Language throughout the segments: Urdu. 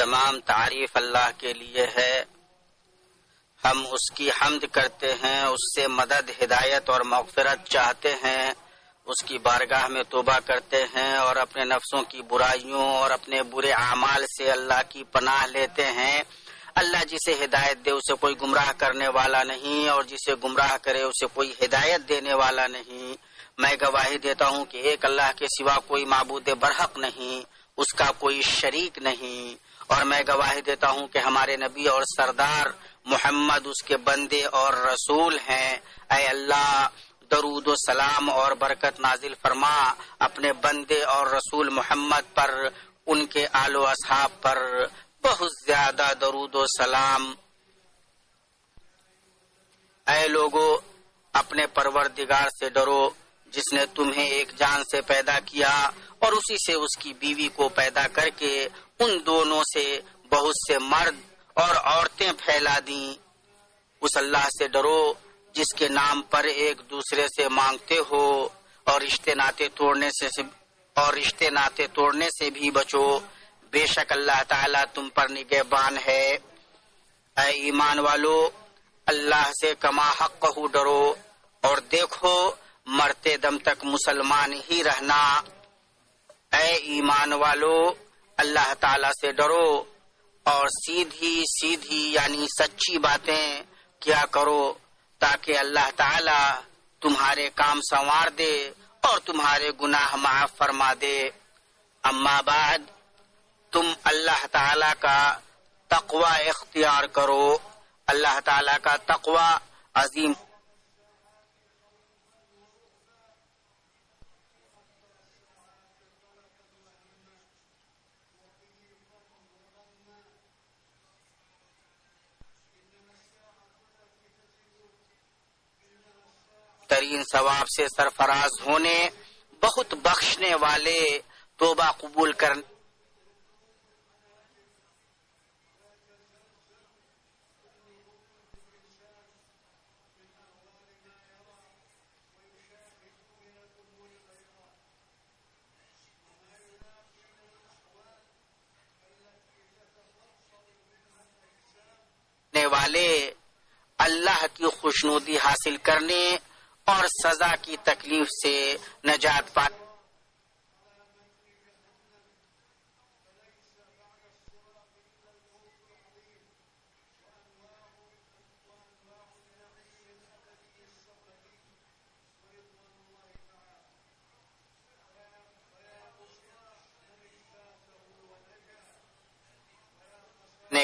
تمام تعریف اللہ کے لیے ہے. ہم اس کی حمد کرتے ہیں، اس سے مدد، ہدایت اور مغفرت چاہتے ہیں، اس کی بارگاہ میں توبہ کرتے ہیں اور اپنے نفسوں کی برائیوں اور اپنے برے اعمال سے اللہ کی پناہ لیتے ہیں. اللہ جسے ہدایت دے اسے کوئی گمراہ کرنے والا نہیں، اور جسے گمراہ کرے اسے کوئی ہدایت دینے والا نہیں. میں گواہی دیتا ہوں کہ ایک اللہ کے سوا کوئی معبود برحق نہیں، اس کا کوئی شریک نہیں. اور میں گواہی دیتا ہوں کہ ہمارے نبی اور سردار محمد اس کے بندے اور رسول ہیں. اے اللہ، درود و سلام اور برکت نازل فرما اپنے بندے اور رسول محمد پر، ان کے آل و اصحاب پر بہت زیادہ درود و سلام. اے لوگو، اپنے پروردگار سے ڈرو جس نے تمہیں ایک جان سے پیدا کیا اور اسی سے اس کی بیوی کو پیدا کر کے ان دونوں سے بہت سے مرد اور عورتیں پھیلا دیں. اس اللہ سے ڈرو جس کے نام پر ایک دوسرے سے مانگتے ہو، اور رشتے ناطے توڑنے سے بھی بچو. بے شک اللہ تعالیٰ تم پر نگہبان ہے. اے ایمان والو، اللہ سے کما حق ڈرو اور دیکھو مرتے دم تک مسلمان ہی رہنا. اے ایمان والو، اللہ تعالیٰ سے ڈرو اور سیدھی یعنی سچی باتیں کیا کرو تاکہ اللہ تعالیٰ تمہارے کام سنوار دے اور تمہارے گناہ معاف فرما دے. اما بعد، تم اللہ تعالیٰ کا تقوی اختیار کرو. اللہ تعالیٰ کا تقوی عظیم ترین ثواب سے سرفراز ہونے، بہت بخشنے والے، توبہ قبول کرنے والے، اللہ کی خوشنودی حاصل کرنے اور سزا کی تکلیف سے نجات پانے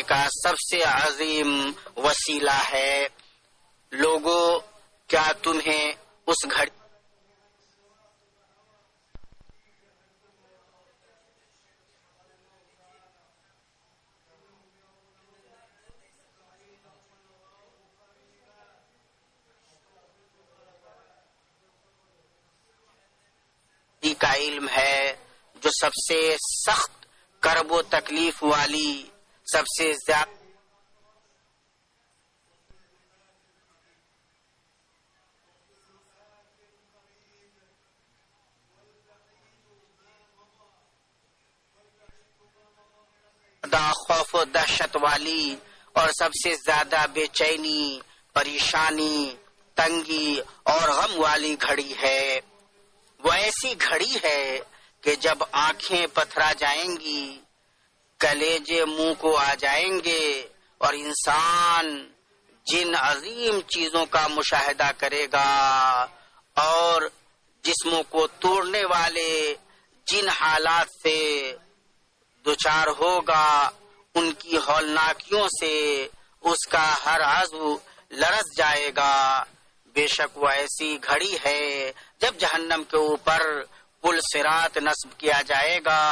کا سب سے عظیم وسیلہ ہے. لوگوں، کیا تمہیں اس گھڑی کا علم ہے جو سب سے سخت کرب و تکلیف والی، سب سے زیادہ خوف و دہشت والی اور سب سے زیادہ بے چینی، پریشانی، تنگی اور غم والی گھڑی ہے. وہ ایسی گھڑی ہے کہ جب آنکھیں پتھرا جائیں گی، کلیجے منہ کو آ جائیں گے اور انسان جن عظیم چیزوں کا مشاہدہ کرے گا اور جسموں کو توڑنے والے جن حالات سے دوچار ہوگا، ان کی ہولناکیوں سے اس کا ہر عضو لرز جائے گا. بے شک وہ ایسی گھڑی ہے جب جہنم کے اوپر پل صراط نصب کیا جائے گا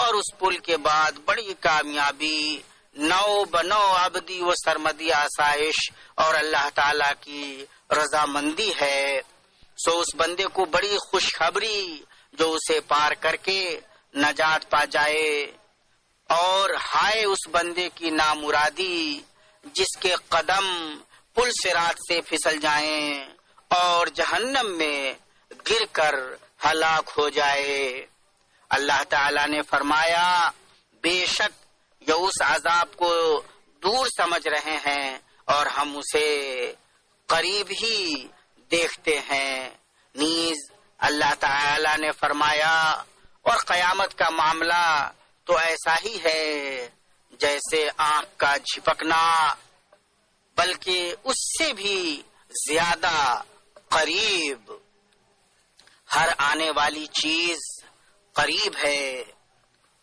اور اس پل کے بعد بڑی کامیابی، نو بنو عبدی و سرمدی آسائش اور اللہ تعالی کی رضامندی ہے. سو اس بندے کو بڑی خوشخبری جو اسے پار کر کے نجات پا جائے، اور ہائے اس بندے کی نامرادی جس کے قدم پل صراط سے پھسل جائیں اور جہنم میں گر کر ہلاک ہو جائے. اللہ تعالی نے فرمایا، بے شک یا اس عذاب کو دور سمجھ رہے ہیں اور ہم اسے قریب ہی دیکھتے ہیں۔ نیز اللہ تعالی نے فرمایا اور قیامت کا معاملہ تو ایسا ہی ہے جیسے آنکھ کا جھپکنا، بلکہ اس سے بھی زیادہ قریب۔ ہر آنے والی چیز قریب ہے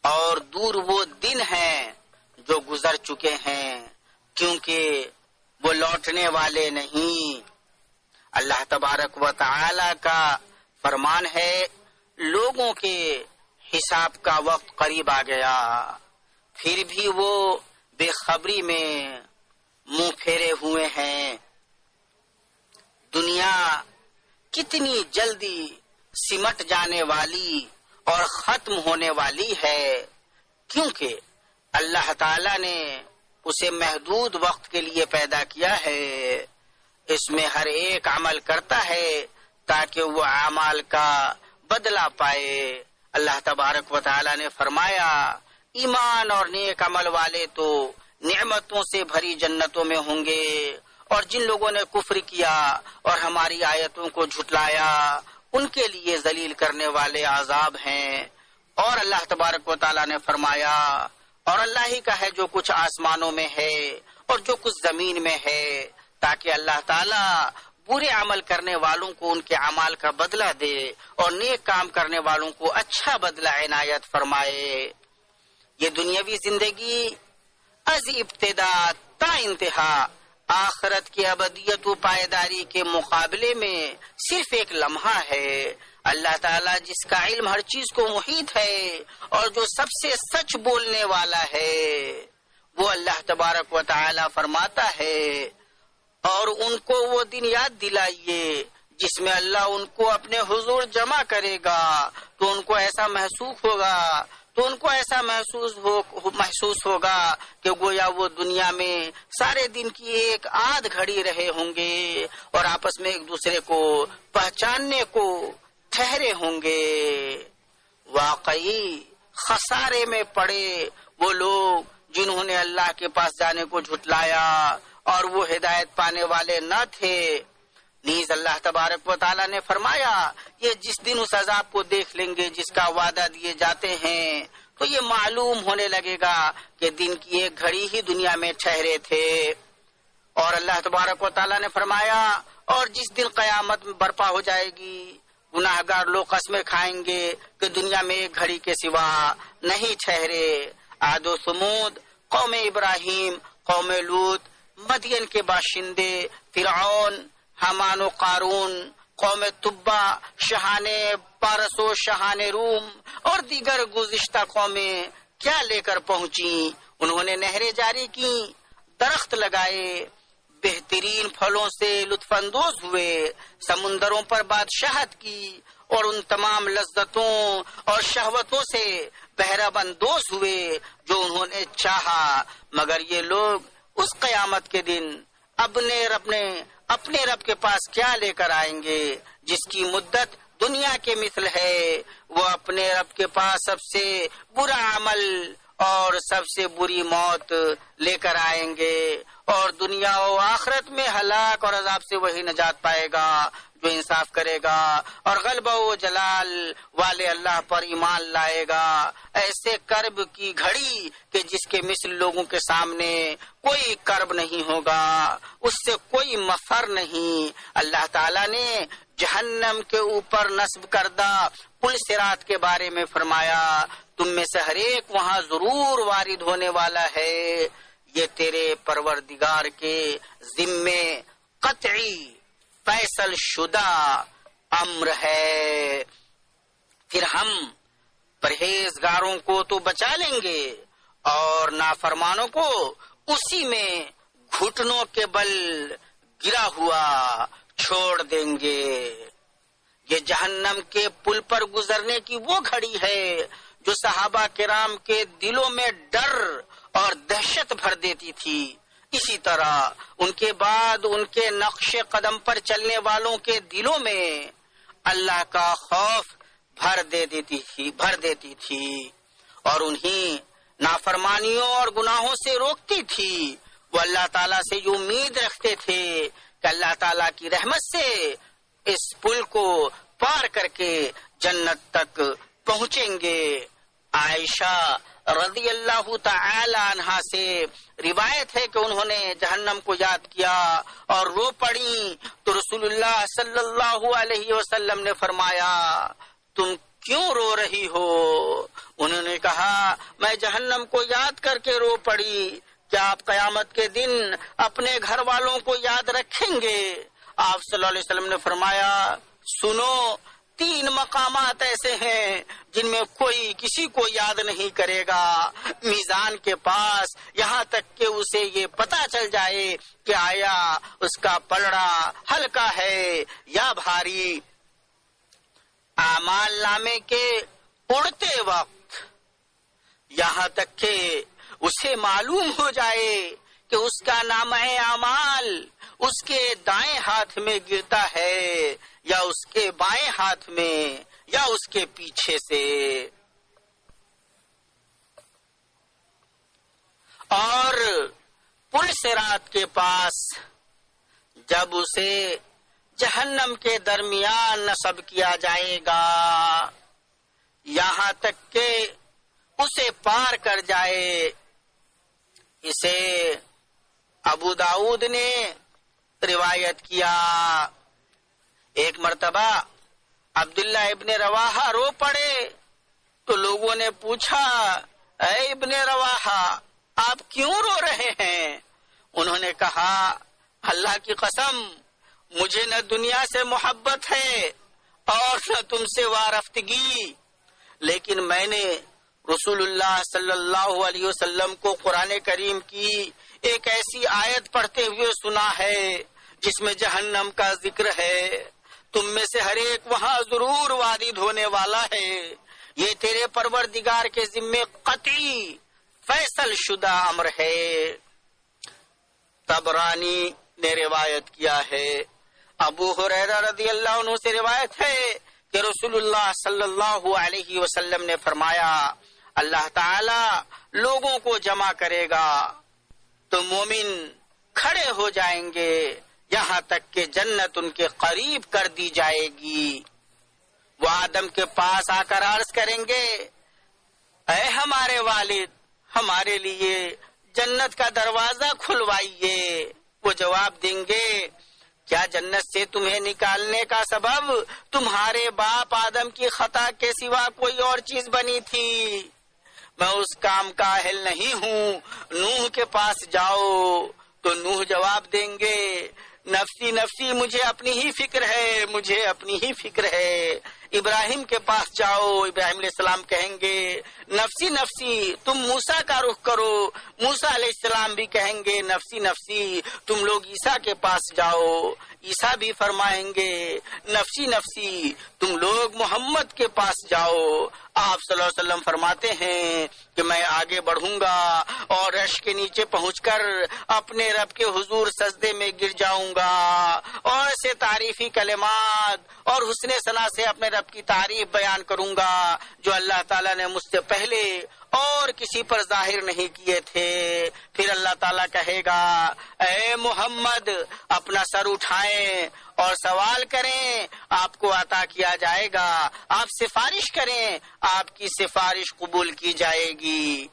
اور دور وہ دن ہیں جو گزر چکے ہیں، کیونکہ وہ لوٹنے والے نہیں۔ اللہ تبارک و تعالی کا فرمان ہے، لوگوں کے حساب کا وقت قریب آ گیا، پھر بھی وہ بے خبری میں منہ پھیرے ہوئے ہیں۔ دنیا کتنی جلدی سمٹ جانے والی اور ختم ہونے والی ہے، کیونکہ اللہ تعالی نے اسے محدود وقت کے لیے پیدا کیا ہے۔ اس میں ہر ایک عمل کرتا ہے تاکہ وہ اعمال کا بدلہ پائے۔ اللہ تبارک و تعالی نے فرمایا، ایمان اور نیک عمل والے تو نعمتوں سے بھری جنتوں میں ہوں گے، اور جن لوگوں نے کفر کیا اور ہماری آیتوں کو جھٹلایا ان کے لیے ذلیل کرنے والے عذاب ہیں۔ اور اللہ تبارک و تعالی نے فرمایا، اور اللہ ہی کا ہے جو کچھ آسمانوں میں ہے اور جو کچھ زمین میں ہے، تاکہ اللہ تعالی برے عمل کرنے والوں کو ان کے اعمال کا بدلہ دے اور نیک کام کرنے والوں کو اچھا بدلہ عنایت فرمائے۔ یہ دنیاوی زندگی از ابتدا تا انتہا آخرت کی ابدیت و پائیداری کے مقابلے میں صرف ایک لمحہ ہے۔ اللہ تعالیٰ جس کا علم ہر چیز کو محیط ہے اور جو سب سے سچ بولنے والا ہے، وہ اللہ تبارک و تعالی فرماتا ہے، اور ان کو وہ دن یاد دلائیے جس میں اللہ ان کو اپنے حضور جمع کرے گا، تو ان کو ایسا محسوس ہوگا کہ گویا وہ دنیا میں سارے دن کی ایک آدھ گھڑی رہے ہوں گے اور آپس میں ایک دوسرے کو پہچاننے کو ٹھہرے ہوں گے۔ واقعی خسارے میں پڑے وہ لوگ جنہوں نے اللہ کے پاس جانے کو جھٹلایا اور وہ ہدایت پانے والے نہ تھے۔ نیز اللہ تبارک و تعالیٰ نے فرمایا، یہ جس دن اس عذاب کو دیکھ لیں گے جس کا وعدہ دیے جاتے ہیں، تو یہ معلوم ہونے لگے گا کہ دن کی ایک گھڑی ہی دنیا میں ٹھہرے تھے۔ اور اللہ تبارک و تعالیٰ نے فرمایا، اور جس دن قیامت میں برپا ہو جائے گی، گناہ گار لوگ قسمیں کھائیں گے کہ دنیا میں ایک گھڑی کے سوا نہیں ٹھہرے۔ عاد و ثمود، قوم ابراہیم، قوم لوط، مدین کے باشندے، فرعون، حامان و قارون، قوم تبا، شاہان پارس و شاہان روم اور دیگر گزشتہ قومیں کیا لے کر پہنچیں؟ انہوں نے نہریں جاری کی، درخت لگائے، بہترین پھلوں سے لطف اندوز ہوئے، سمندروں پر بادشاہت کی اور ان تمام لذتوں اور شہوتوں سے بہرہ اندوز ہوئے جو انہوں نے چاہا، مگر یہ لوگ اس قیامت کے دن اپنے رب کے پاس کیا لے کر آئیں گے جس کی مدت دنیا کے مثل ہے؟ وہ اپنے رب کے پاس سب سے برا عمل اور سب سے بری موت لے کر آئیں گے، اور دنیا و آخرت میں ہلاک اور عذاب سے وہی نجات پائے گا جو انصاف کرے گا اور غلبہ و جلال والے اللہ پر ایمان لائے گا۔ ایسے کرب کی گھڑی کہ جس کے مثل لوگوں کے سامنے کوئی کرب نہیں ہوگا، اس سے کوئی مفر نہیں۔ اللہ تعالیٰ نے جہنم کے اوپر نصب کردہ پل صراط کے بارے میں فرمایا، تم میں سے ہر ایک وہاں ضرور وارد ہونے والا ہے، یہ تیرے پروردگار کے ذمے قطعی فیصل شدہ امر ہے۔ پھر ہم پرہیزگاروں کو تو بچا لیں گے اور نافرمانوں کو اسی میں گھٹنوں کے بل گرا ہوا چھوڑ دیں گے۔ یہ جہنم کے پل پر گزرنے کی وہ گھڑی ہے جو صحابہ کرام کے دلوں میں ڈر اور دہشت بھر دیتی تھی، اسی طرح ان کے بعد ان کے نقش قدم پر چلنے والوں کے دلوں میں اللہ کا خوف بھر دیتی تھی، اور انہیں نافرمانیوں اور گناہوں سے روکتی تھی، وہ اللہ تعالیٰ سے یہ امید رکھتے تھے کہ اللہ تعالیٰ کی رحمت سے اس پل کو پار کر کے جنت تک پہنچیں گے۔ عائشہ رضی اللہ تعالی عنہا سے روایت ہے کہ انہوں نے جہنم کو یاد کیا اور رو پڑی تو رسول اللہ صلی اللہ علیہ وسلم نے فرمایا تم کیوں رو رہی ہو؟ انہوں نے کہا میں جہنم کو یاد کر کے رو پڑی۔ کیا آپ قیامت کے دن اپنے گھر والوں کو یاد رکھیں گے؟ آپ صلی اللہ علیہ وسلم نے فرمایا سنو، 3 مقامات ایسے ہیں جن میں کوئی کسی کو یاد نہیں کرے گا میزان کے پاس، یہاں تک کہ اسے یہ پتا چل جائے کہ آیا اس کا پلڑا ہلکا ہے یا بھاری۔ اعمال نامے کے اڑتے وقت یہاں تک کہ اسے معلوم ہو جائے کہ اس کا نامہ اعمال اس کے دائیں ہاتھ میں گرتا ہے یا اس کے بائیں ہاتھ میں یا اس کے پیچھے سے، اور پل صراط کے پاس جب اسے جہنم کے درمیان نصب کیا جائے گا یہاں تک کہ اسے پار کر جائے۔ اسے ابو داؤد نے روایت کیا۔ ایک مرتبہ عبداللہ ابن رواحہ رو پڑے تو لوگوں نے پوچھا اے ابن رواحہ آپ کیوں رو رہے ہیں؟ انہوں نے کہا اللہ کی قسم مجھے نہ دنیا سے محبت ہے اور نہ تم سے وارفتگی، لیکن میں نے رسول اللہ صلی اللہ علیہ وسلم کو قرآن کریم کی ایک ایسی آیت پڑھتے ہوئے سنا ہے جس میں جہنم کا ذکر ہے، تم میں سے ہر ایک وہاں ضرور وارد ہونے والا ہے، یہ تیرے پروردگار کے ذمے قطعی فیصل شدہ امر ہے۔ طبرانی نے روایت کیا ہے۔ ابو ہریرہ رضی اللہ عنہ سے روایت ہے کہ رسول اللہ صلی اللہ علیہ وسلم نے فرمایا اللہ تعالی لوگوں کو جمع کرے گا تو مومن کھڑے ہو جائیں گے یہاں تک کہ جنت ان کے قریب کر دی جائے گی۔ وہ آدم کے پاس آ کر عرض کریں گے اے ہمارے والد ہمارے لیے جنت کا دروازہ کھلوائیے۔ وہ جواب دیں گے کیا جنت سے تمہیں نکالنے کا سبب تمہارے باپ آدم کی خطا کے سوا کوئی اور چیز بنی تھی؟ میں اس کام کا اہل نہیں ہوں، نوح کے پاس جاؤ۔ تو نوح جواب دیں گے نفسی نفسی مجھے اپنی ہی فکر ہے، مجھے اپنی ہی فکر ہے۔ ابراہیم کے پاس جاؤ، ابراہیم علیہ السلام کہیں گے نفسی نفسی تم موسیٰ کا رخ کرو، موسیٰ علیہ السلام بھی کہیں گے نفسی نفسی تم لوگ عیسیٰ کے پاس جاؤ، عیسیٰ بھی فرمائیں گے نفسی نفسی تم لوگ محمد کے پاس جاؤ۔ آپ صلی اللہ علیہ وسلم فرماتے ہیں کہ میں آگے بڑھوں گا اور عرش کے نیچے پہنچ کر اپنے رب کے حضور سجدے میں گر جاؤں گا اور اسے تعریفی کلمات اور حسن ثنا سے اپنے رب کی تعریف بیان کروں گا جو اللہ تعالیٰ نے مجھ سے پہلے اور کسی پر ظاہر نہیں کیے تھے۔ پھر اللہ تعالیٰ کہے گا اے محمد اپنا سر اٹھائیں اور سوال کریں آپ کو عطا کیا جائے گا، آپ سفارش کریں آپ کی سفارش قبول کی جائے گی۔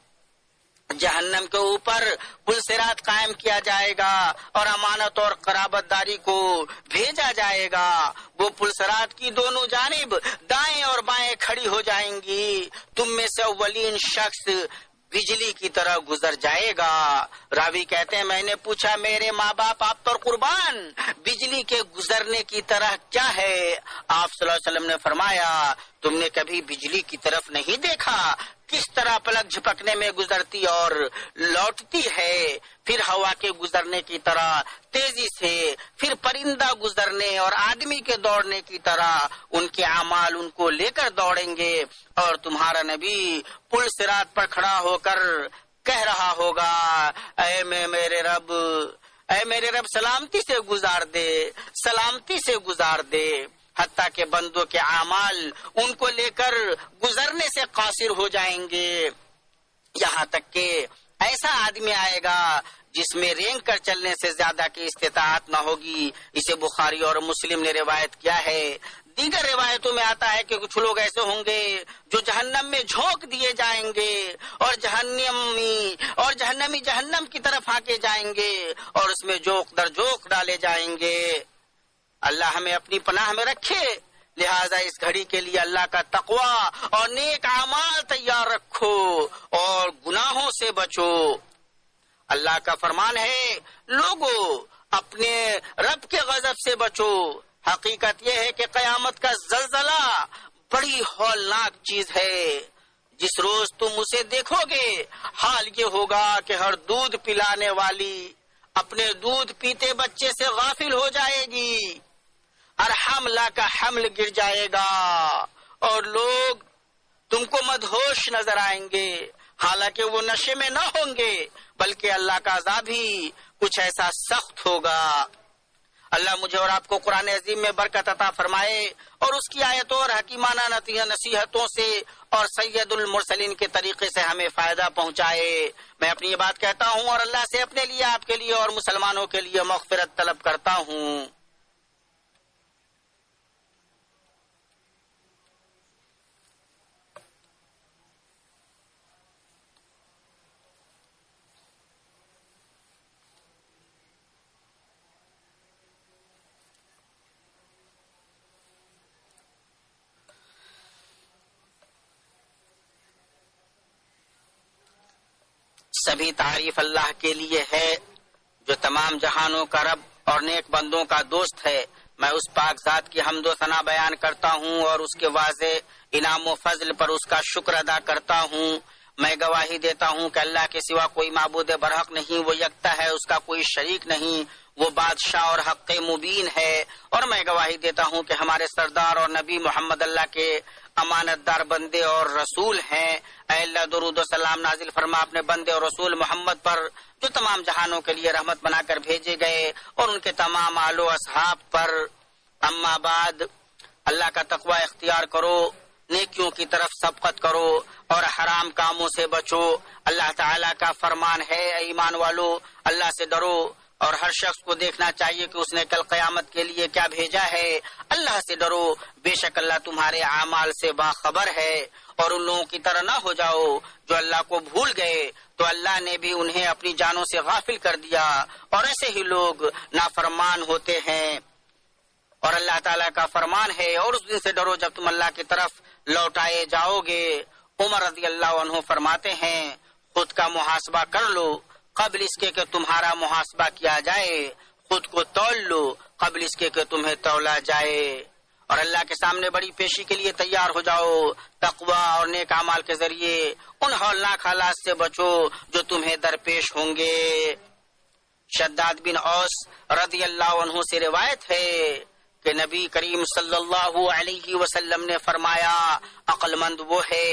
جہنم کے اوپر پل صراط قائم کیا جائے گا اور امانت اور قرابت داری کو بھیجا جائے گا۔ وہ پل صراط کی دونوں جانب دائیں اور بائیں کھڑی ہو جائیں گی۔ تم میں سے اولین شخص بجلی کی طرح گزر جائے گا۔ راوی کہتے ہیں میں نے پوچھا میرے ماں باپ آپ پر قربان بجلی کے گزرنے کی طرح کیا ہے؟ آپ صلی اللہ علیہ وسلم نے فرمایا تم نے کبھی بجلی کی طرف نہیں دیکھا کس طرح پلک جھپکنے میں گزرتی اور لوٹتی ہے، پھر ہوا کے گزرنے کی طرح تیزی سے، پھر پرندہ گزرنے اور آدمی کے دوڑنے کی طرح ان کے اعمال ان کو لے کر دوڑیں گے، اور تمہارا نبی پل صراط پر کھڑا ہو کر کہہ رہا ہوگا اے میرے رب سلامتی سے گزار دے، سلامتی سے گزار دے، حتیٰ کہ بندوں کے اعمال ان کو لے کر گزرنے سے قاصر ہو جائیں گے۔ یہاں تک کہ ایسا آدمی آئے گا جس میں رینگ کر چلنے سے زیادہ کی استطاعت نہ ہوگی. اسے بخاری اور مسلم نے روایت کیا ہے. دیگر روایتوں میں آتا ہے کہ کچھ لوگ ایسے ہوں گے جو جہنم میں جھونک دیے جائیں گے اور جہنمی جہنم کی طرف ہانکے جائیں گے اور اس میں جوک در جوک ڈالے جائیں گے. اللہ ہمیں اپنی پناہ میں رکھے. لہذا اس گھڑی کے لیے اللہ کا تقوی اور نیک اعمال تیار رکھو اور گناہوں سے بچو. اللہ کا فرمان ہے لوگو اپنے رب کے غضب سے بچو. حقیقت یہ ہے کہ قیامت کا زلزلہ بڑی ہولناک چیز ہے. جس روز تم اسے دیکھو گے حال یہ ہوگا کہ ہر دودھ پلانے والی اپنے دودھ پیتے بچے سے غافل ہو جائے گی. ہر حاملہ کا حمل گر جائے گا اور لوگ تم کو مدہوش نظر آئیں گے، حالانکہ وہ نشے میں نہ ہوں گے، بلکہ اللہ کا عذاب ہی کچھ ایسا سخت ہوگا. اللہ مجھے اور آپ کو قرآن عظیم میں برکت عطا فرمائے اور اس کی آیتوں اور حکیمانہ نصیحتوں سے اور سید المرسلین کے طریقے سے ہمیں فائدہ پہنچائے. میں اپنی یہ بات کہتا ہوں اور اللہ سے اپنے لیے، آپ کے لیے اور مسلمانوں کے لیے مغفرت طلب کرتا ہوں. سبھی تعریف اللہ کے لیے ہے جو تمام جہانوں کا رب اور نیک بندوں کا دوست ہے. میں اس پاک ذات کی حمد و ثنا بیان کرتا ہوں اور اس کے واضح انعام و فضل پر اس کا شکر ادا کرتا ہوں. میں گواہی دیتا ہوں کہ اللہ کے سوا کوئی معبود برحق نہیں، وہ یکتا ہے، اس کا کوئی شریک نہیں، وہ بادشاہ اور حق مبین ہے. اور میں گواہی دیتا ہوں کہ ہمارے سردار اور نبی محمد اللہ کے امانت دار بندے اور رسول ہیں. اے اللہ درود و سلام نازل فرما اپنے بندے اور رسول محمد پر جو تمام جہانوں کے لیے رحمت بنا کر بھیجے گئے اور ان کے تمام آل و اصحاب پر. اما بعد، اللہ کا تقوی اختیار کرو، نیکیوں کی طرف سبقت کرو اور حرام کاموں سے بچو. اللہ تعالیٰ کا فرمان ہے اے ایمان والو، اللہ سے ڈرو اور ہر شخص کو دیکھنا چاہیے کہ اس نے کل قیامت کے لیے کیا بھیجا ہے. اللہ سے ڈرو، بے شک اللہ تمہارے اعمال سے باخبر ہے. اور ان لوگوں کی طرح نہ ہو جاؤ جو اللہ کو بھول گئے تو اللہ نے بھی انہیں اپنی جانوں سے غافل کر دیا، اور ایسے ہی لوگ نافرمان ہوتے ہیں. اور اللہ تعالیٰ کا فرمان ہے اور اس دن سے ڈرو جب تم اللہ کی طرف لوٹائے جاؤ گے. عمر رضی اللہ عنہ فرماتے ہیں خود کا محاسبہ کر لو قبل اس کے کہ تمہارا محاسبہ کیا جائے، خود کو تول لو قبل اس کے کہ تمہیں تولا جائے. اور اللہ کے سامنے بڑی پیشی کے لیے تیار ہو جاؤ. تقوی اور نیک اعمال کے ذریعے ان ہولناک حالات سے بچو جو تمہیں درپیش ہوں گے. شداد بن اوس رضی اللہ عنہ سے روایت ہے کہ نبی کریم صلی اللہ علیہ وسلم نے فرمایا عقل مند وہ ہے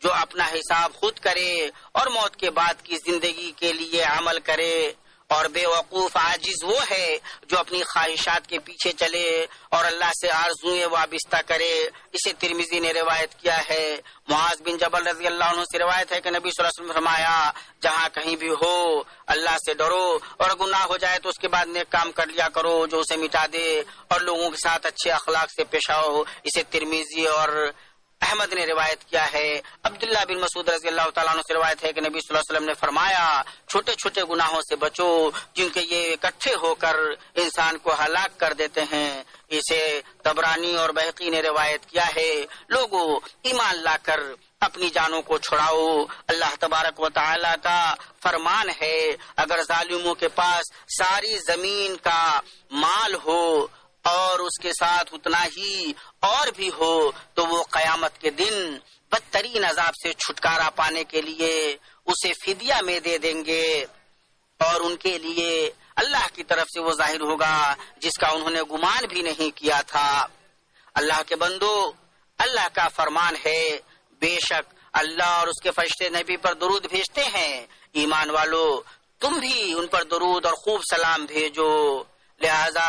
جو اپنا حساب خود کرے اور موت کے بعد کی زندگی کے لیے عمل کرے، اور بے وقوف عاجز وہ ہے جو اپنی خواہشات کے پیچھے چلے اور اللہ سے آرزوئیں وابستہ کرے. اسے ترمذی نے روایت کیا ہے. معاذ بن جبل رضی اللہ عنہ سے روایت ہے کہ نبی صلی اللہ علیہ وسلم فرمایا جہاں کہیں بھی ہو اللہ سے ڈرو اور گناہ ہو جائے تو اس کے بعد نیک کام کر لیا کرو جو اسے مٹا دے، اور لوگوں کے ساتھ اچھے اخلاق سے پیش آؤ. اسے ترمذی اور احمد نے روایت کیا ہے. عبداللہ بن مسعود رضی اللہ تعالیٰ عنہ سے روایت ہے کہ نبی صلی اللہ علیہ وسلم نے فرمایا چھوٹے چھوٹے گناہوں سے بچو جن کے یہ اکٹھے ہو کر انسان کو ہلاک کر دیتے ہیں. اسے طبرانی اور بہقی نے روایت کیا ہے. لوگوں ایمان لا کر اپنی جانوں کو چھڑاؤ. اللہ تبارک و تعالیٰ کا فرمان ہے اگر ظالموں کے پاس ساری زمین کا مال ہو اور اس کے ساتھ اتنا ہی اور بھی ہو تو وہ قیامت کے دن بدترین عذاب سے چھٹکارا پانے کے لیے اسے فدیہ میں دے دیں گے، اور ان کے لیے اللہ کی طرف سے وہ ظاہر ہوگا جس کا انہوں نے گمان بھی نہیں کیا تھا. اللہ کے بندو، اللہ کا فرمان ہے بے شک اللہ اور اس کے فرشتے نبی پر درود بھیجتے ہیں. ایمان والو تم بھی ان پر درود اور خوب سلام بھیجو. لہذا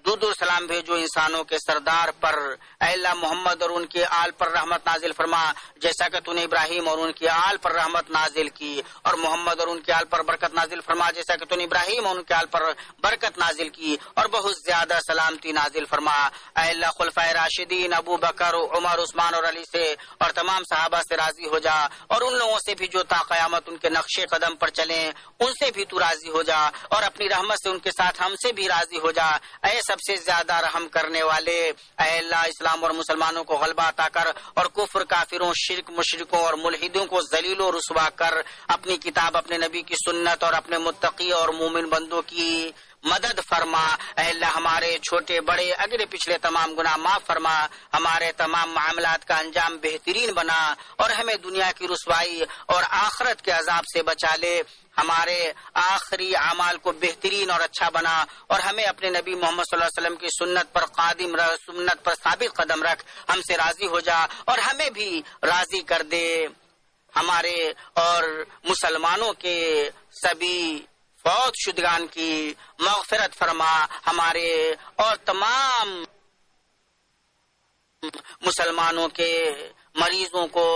درود و سلام بھیجو انسانوں کے سردار پر، اے اللہ محمد اور ان کے آل پر رحمت نازل فرما، جیسا کہ تو نے ابراہیم اور ان کے آل پر رحمت نازل کی، اور محمد اور ان کے آل پر برکت نازل فرما، جیسا کہ تو نے ابراہیم اور ان کے آل پر برکت نازل کی، اور بہت زیادہ سلامتی نازل فرما۔ اے اللہ خلفائے راشدین ابو بکر، عمر، عثمان اور علی سے اور تمام صحابہ سے راضی ہو جا، اور ان لوگوں سے بھی جو تا قیامت ان کے نقش قدم پر چلیں، ان سے بھی تو راضی ہو جا، اور اپنی رحمت سے ان کے ساتھ ہم سے بھی راضی ہو جا۔ اے سب سے زیادہ رحم کرنے والے، اے اللہ اسلام اور مسلمانوں کو غلبہ عطا کر، اور کفر، کافروں، شرک، مشرکوں اور ملحدوں کو ذلیل و رسوا کر، اپنی کتاب، اپنے نبی کی سنت اور اپنے متقی اور مومن بندوں کی مدد فرما۔ اے اللہ ہمارے چھوٹے بڑے اگلے پچھلے تمام گناہ معاف فرما، ہمارے تمام معاملات کا انجام بہترین بنا، اور ہمیں دنیا کی رسوائی اور آخرت کے عذاب سے بچا لے، ہمارے آخری اعمال کو بہترین اور اچھا بنا، اور ہمیں اپنے نبی محمد صلی اللہ علیہ وسلم کی سنت پر قادم رہ، سنت پر ثابت قدم رکھ، ہم سے راضی ہو جا اور ہمیں بھی راضی کر دے۔ ہمارے اور مسلمانوں کے سبھی فوت شدگان کی مغفرت فرما، ہمارے اور تمام مسلمانوں کے مریضوں کو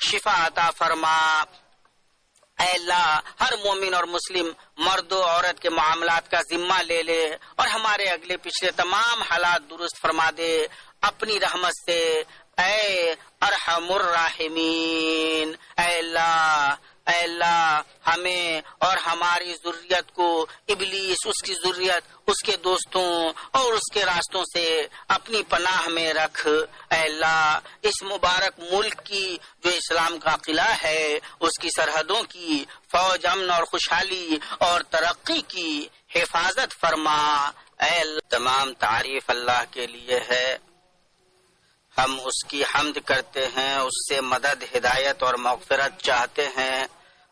شفا عطا فرما۔ اے اللہ ہر مومن اور مسلم مرد و عورت کے معاملات کا ذمہ لے لے، اور ہمارے اگلے پچھلے تمام حالات درست فرما دے اپنی رحمت سے، اے ارحم الراحمین۔ اے اللہ ہمیں اور ہماری ذریت کو ابلیس، اس کی ذریت، اس کے دوستوں اور اس کے راستوں سے اپنی پناہ میں رکھ۔ اے اللہ اس مبارک ملک کی جو اسلام کا قلعہ ہے، اس کی سرحدوں کی فوج، امن اور خوشحالی اور ترقی کی حفاظت فرما۔ اے اللہ تمام تعریف اللہ کے لیے ہے، ہم اس کی حمد کرتے ہیں، اس سے مدد، ہدایت اور مغفرت چاہتے ہیں،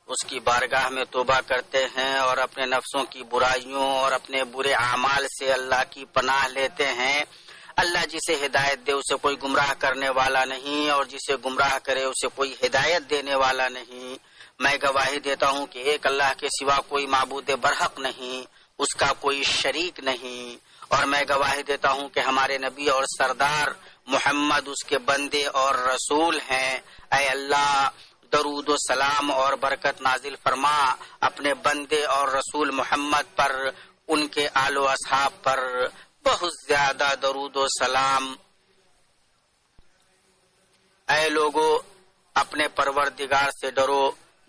اس کی بارگاہ میں توبہ کرتے ہیں، اور اپنے نفسوں کی برائیوں اور اپنے برے اعمال سے اللہ کی پناہ لیتے ہیں۔ اللہ جسے ہدایت دے اسے کوئی گمراہ کرنے والا نہیں، اور جسے گمراہ کرے اسے کوئی ہدایت دینے والا نہیں۔ میں گواہی دیتا ہوں کہ ایک اللہ کے سوا کوئی معبود برحق نہیں، اس کا کوئی شریک نہیں، اور میں گواہی دیتا ہوں کہ ہمارے نبی اور سردار محمد اس کے بندے اور رسول ہیں۔ اے اللہ درود و سلام اور برکت نازل فرما اپنے بندے اور رسول محمد پر، ان کے آل و اصحاب پر بہت زیادہ درود و سلام۔ اے لوگو اپنے پروردگار سے ڈرو،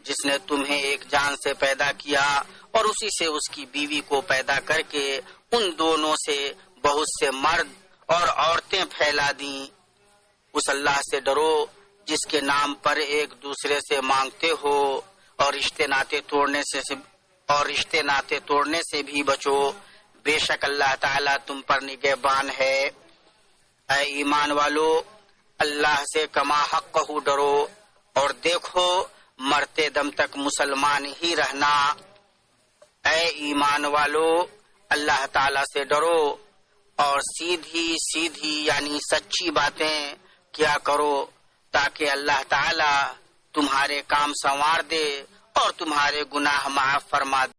جس نے تمہیں ایک جان سے پیدا کیا اور اسی سے اس کی بیوی کو پیدا کر کے ان دونوں سے بہت سے مرد اور عورتیں پھیلا دیں۔ اس اللہ سے ڈرو جس کے نام پر ایک دوسرے سے مانگتے ہو، اور رشتے ناتے توڑنے سے بھی بچو، بے شک اللہ تعالیٰ تم پر نگہبان ہے۔ اے ایمان والو اللہ سے کما حق ڈرو، اور دیکھو مرتے دم تک مسلمان ہی رہنا۔ اے ایمان والو اللہ تعالیٰ سے ڈرو، اور سیدھی یعنی سچی باتیں کیا کرو، تاکہ اللہ تعالیٰ تمہارے کام سنوار دے اور تمہارے گناہ معاف فرما دے۔